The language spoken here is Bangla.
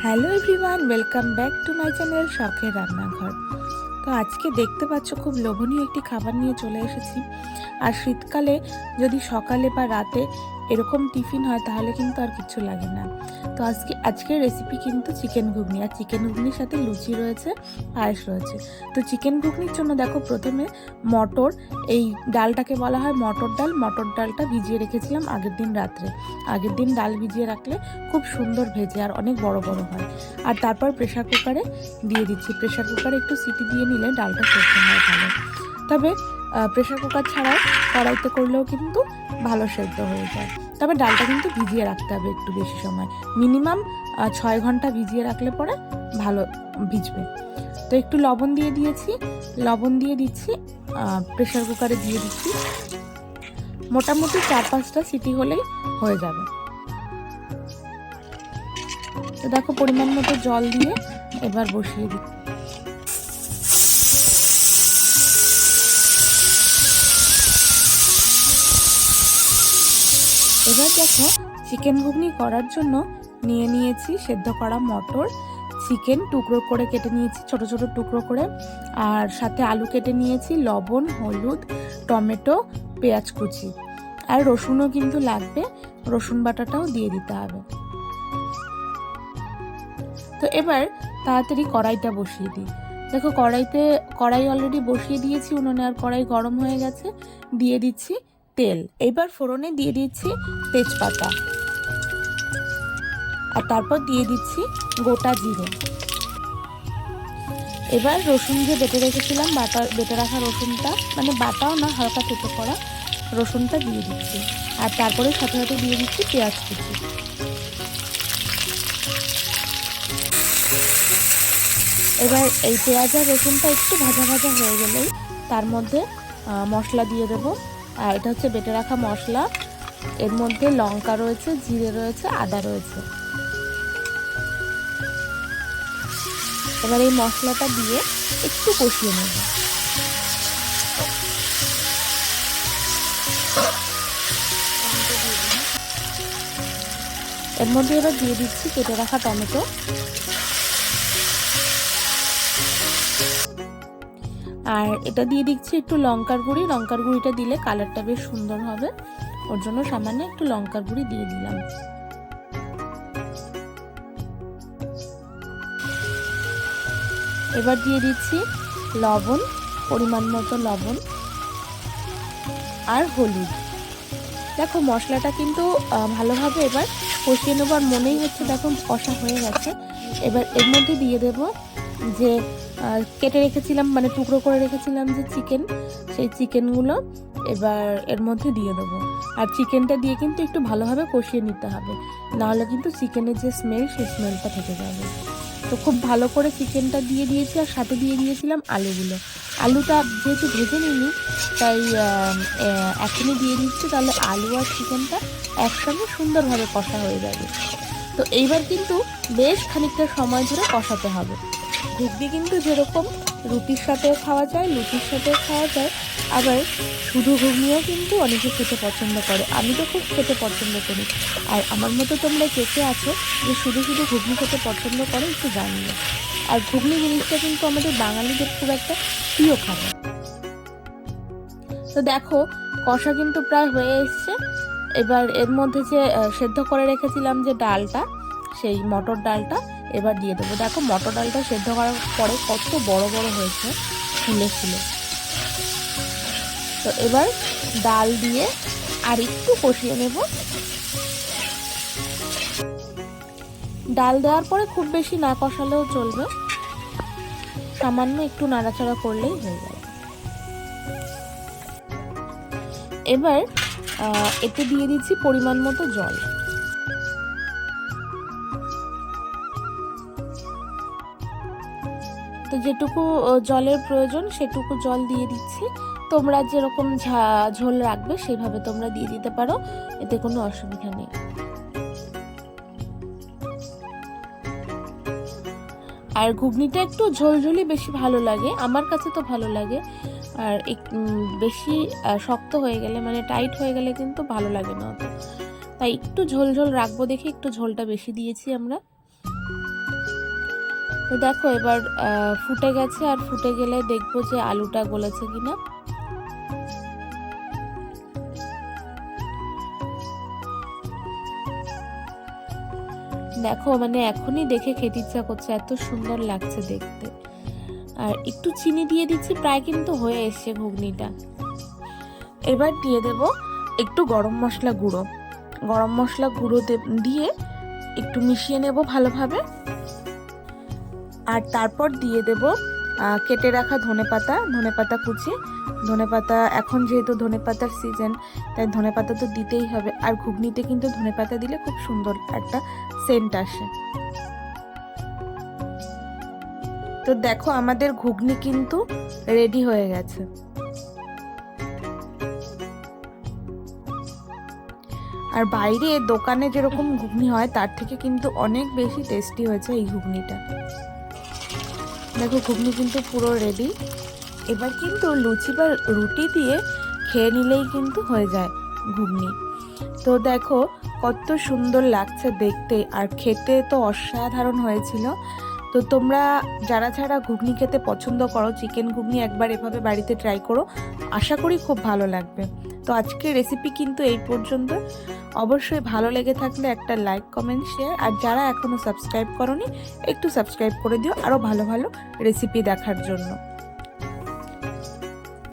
Hello everyone, welcome back to my channel শখের রান্নাঘর। তো আজকে দেখতে পাচ্ছ খুব লোভনীয় একটি খাবার নিয়ে চলে এসেছি। আর শীতকালে যদি সকালে বা রাতে এরকম টিফিন হয় তাহলে কিন্তু আর কিছু লাগে না। তো আজকের রেসিপি কিন্তু চিকেন ঘুগনি, আর চিকেন ঘুগনির সাথে লুচি রয়েছে, পায়েস রয়েছে। তো চিকেন ঘুগনির জন্য দেখো প্রথমে মটর, এই ডালটাকে বলা হয় মটর ডাল। মটর ডালটা ভিজিয়ে রেখেছিলাম আগের দিন রাত্রে। আগের দিন ডাল ভিজিয়ে রাখলে খুব সুন্দর ভেজে আর অনেক বড় বড় হয়। আর তারপর প্রেশার কুকারে দিয়ে দিচ্ছি। প্রেশার কুকারে একটু সিটি দিয়ে নিলে ডালটা সেদ্ধ হয় ভালো। তবে প্রেশার কুকার ছাড়াও কড়াইতে করলেও কিন্তু ভালো সেদ্ধ হয়ে যায়। তবে ডালটা কিন্তু ভিজিয়ে রাখতে হবে একটু বেশি সময়, মিনিমাম 6 ঘন্টা ভিজিয়ে রাখলে পরে ভালো ভিজবে। তো একটু লবণ দিয়ে দিয়েছি, লবণ দিয়ে দিচ্ছি, প্রেশার কুকারে দিয়ে দিচ্ছি। মোটামুটি 4-5টা সিটি হলেই হয়ে যাবে। তো দেখো পরিমাণ মতো জল দিয়ে এবার বসিয়ে দিই। এবার দেখো চিকেন ঘুগনি করার জন্য নিয়ে নিয়েছি সেদ্ধ করা মটর, চিকেন টুকরো করে কেটে নিয়েছি ছোট ছোট টুকরো করে, আর সাথে আলু কেটে নিয়েছি, লবণ, হলুদ, টমেটো, পেঁয়াজ কুচি, আর রসুনও কিন্তু লাগবে, রসুন বাটাটাও দিয়ে দিতে হবে। তো এবার তাড়াতাড়ি কড়াইটা বসিয়ে দিই। দেখো কড়াই অলরেডি বসিয়ে দিয়েছি উনুনে, আর কড়াই গরম হয়ে গেছে। দিয়ে দিচ্ছি তেল। এবার ফোড়নে দিয়ে দিচ্ছি তেজপাতা, আর তারপর দিয়ে দিচ্ছি গোটা জিরে। এবার রসুন যে বেটে রেখেছিলাম, বেটে রাখা রসুনটা, মানে বাটাও না, হালকা থেতো করা রসুনটা দিয়ে দিচ্ছি। আর তারপরে সাথে সাথে দিয়ে দিচ্ছি পেঁয়াজ কুচি। এবার এই পেঁয়াজ আর রসুনটা একটু ভাজা ভাজা হয়ে গেলেই তার মধ্যে মশলা দিয়ে দেবো। আর এটা হচ্ছে বেটে রাখা মশলা, এর মধ্যে লঙ্কা রয়েছে, জিরে রয়েছে, আদা রয়েছে। এবার এই মশলাটা দিয়ে একটু কষিয়ে নেব। এর মধ্যে এবার দিয়ে দিচ্ছি কেটে রাখা টমেটো, আর এটা দিয়ে দিচ্ছি একটু লঙ্কার গুঁড়ি। লঙ্কার গুঁড়িটা দিলে কালারটা বেশ সুন্দর হবে, ওর জন্য সামান্য একটু লঙ্কার গুঁড়ি দিয়ে দিলাম। এবার দিয়ে দিচ্ছি লবণ, পরিমাণ মতো লবণ আর হলুদ। দেখো মশলাটা কিন্তু ভালোভাবে এবার কষিয়ে নেবো, আর মনেই হচ্ছে দেখো কষা হয়ে গেছে। এবার এর মধ্যে দিয়ে দেব যে কেটে রেখেছিলাম, মানে টুকরো করে রেখেছিলাম যে চিকেন, সেই চিকেনগুলো এবার এর মধ্যে দিয়ে দেবো। আর চিকেনটা দিয়ে কিন্তু একটু ভালোভাবে কষিয়ে নিতে হবে, নাহলে কিন্তু চিকেনের যে স্মেল, সেই স্মেলটা থেকে যাবে। তো খুব ভালো করে চিকেনটা দিয়ে দিয়েছি, আর সাথে দিয়ে দিয়েছিলাম আলুগুলো। আলুটা যেহেতু ভেজে নিইনি তাই এখনই দিয়ে দিচ্ছি, তাহলে আলু আর চিকেনটা একসঙ্গে সুন্দরভাবে কষা হয়ে যাবে। তো এইবার কিন্তু বেশ খানিকটা সময় ধরে কষাতে হবে। ঘুগনি কিন্তু যেরকম রুটির সাথে খাওয়া যায়, লুচির সাথে খাওয়া যায়, আবার শুধু ঘুগনিও কিন্তু অনেকে খেতে পছন্দ করে। আমি তো খুব খেতে পছন্দ করি। আর আমার মতো তোমরা কে কে আছো যে শুধু শুধু ঘুগনি খেতে পছন্দ করো, একটু জানিও। আর ঘুগনি জিনিসটা কিন্তু আমাদের বাঙালিদের খুব একটা প্রিয় খাবার। তো দেখো কষা কিন্তু প্রায় হয়ে এসছে। এবার এর মধ্যে যে সেদ্ধ করে রেখেছিলাম যে ডালটা, সেই মটর ডালটা এবার দিয়ে দেবো। দেখো মটর ডালটা সেদ্ধ করার পরে কত বড় বড় হয়েছে, ফুলে ফুলে। তো এবার ডাল দিয়ে আর একটু কষিয়ে নেব। ডাল দেওয়ার পরে খুব বেশি না কষালেও চলবে, সামান্য একটু নাড়াচাড়া করলেই হয়ে যাবে। এবার এতে দিয়ে দিচ্ছি পরিমাণ মতো জল। তো যেটুকু জলের প্রয়োজন সেটুকু জল দিয়ে দিচ্ছি। তোমরা যেরকম ঝোল রাখবে সেভাবে তোমরা দিয়ে দিতে পারো, এতে কোনো অসুবিধা নেই। আর ঘুগনিটা একটু ঝোলঝোলি বেশি ভালো লাগে, আমার কাছে তো ভালো লাগে। আর বেশি শক্ত হয়ে গেলে, মানে টাইট হয়ে গেলে কিন্তু ভালো লাগে না অত। তাই একটু ঝোল ঝোল রাখবো দেখে একটু ঝোলটা বেশি দিয়েছি আমরা। তো দেখো এবার ফুটে গেছে, আর ফুটে গেলে দেখবো যে আলুটা গলেছে কিনা। দেখো মানে এখনই দেখে খেতে ইচ্ছা করছে, এত সুন্দর লাগছে দেখতে। আর একটু চিনি দিয়ে দিচ্ছি, প্রায় কিন্তু হয়ে এসছে ঘুগনিটা। এবার দিয়ে দেব একটু গরম মশলা গুঁড়ো। গরম মশলা গুঁড়ো দিয়ে একটু মিশিয়ে নেব ভালোভাবে। আর তারপর দিয়ে দেব কেটে রাখা ধনেপাতা কুচি। ধনেপাতা এখন যেহেতু ধনেপাতার সিজন, তাই ধনেপাতা তো দিতেই হবে। আর ঘুগনিতে কিন্তু ধনেপাতা দিলে খুব সুন্দর একটা সেন্ট আসে। তো দেখো আমাদের ঘুগনি কিন্তু রেডি হয়ে গেছে। আর বাইরে দোকানে যেরকম ঘুগনি হয় তার থেকে কিন্তু অনেক বেশি টেস্টি হয়েছে এই ঘুগনিটা। দেখো ঘুগনি কিন্তু পুরো রেডি। এবার কিন্তু লুচি বা রুটি দিয়ে খেয়ে নিলেই কিন্তু হয়ে যায় ঘুগনি। তো দেখো কত সুন্দর লাগছে দেখতে, আর খেতে তো অসাধারণ হয়েছিল। তো তোমরা যারা যারা ঘুগনি খেতে পছন্দ করো, চিকেন ঘুগনি একবার এভাবে বাড়িতে ট্রাই করো, আশা করি খুব ভালো লাগবে। তো আজকের রেসিপি কিন্তু এই পর্যন্ত। অবশ্যই ভালো লেগে থাকলে একটা লাইক, কমেন্ট, শেয়ার, আর যারা এখনো সাবস্ক্রাইব করোনি একটু সাবস্ক্রাইব করে দিও আরও ভালো ভালো রেসিপি দেখার জন্য।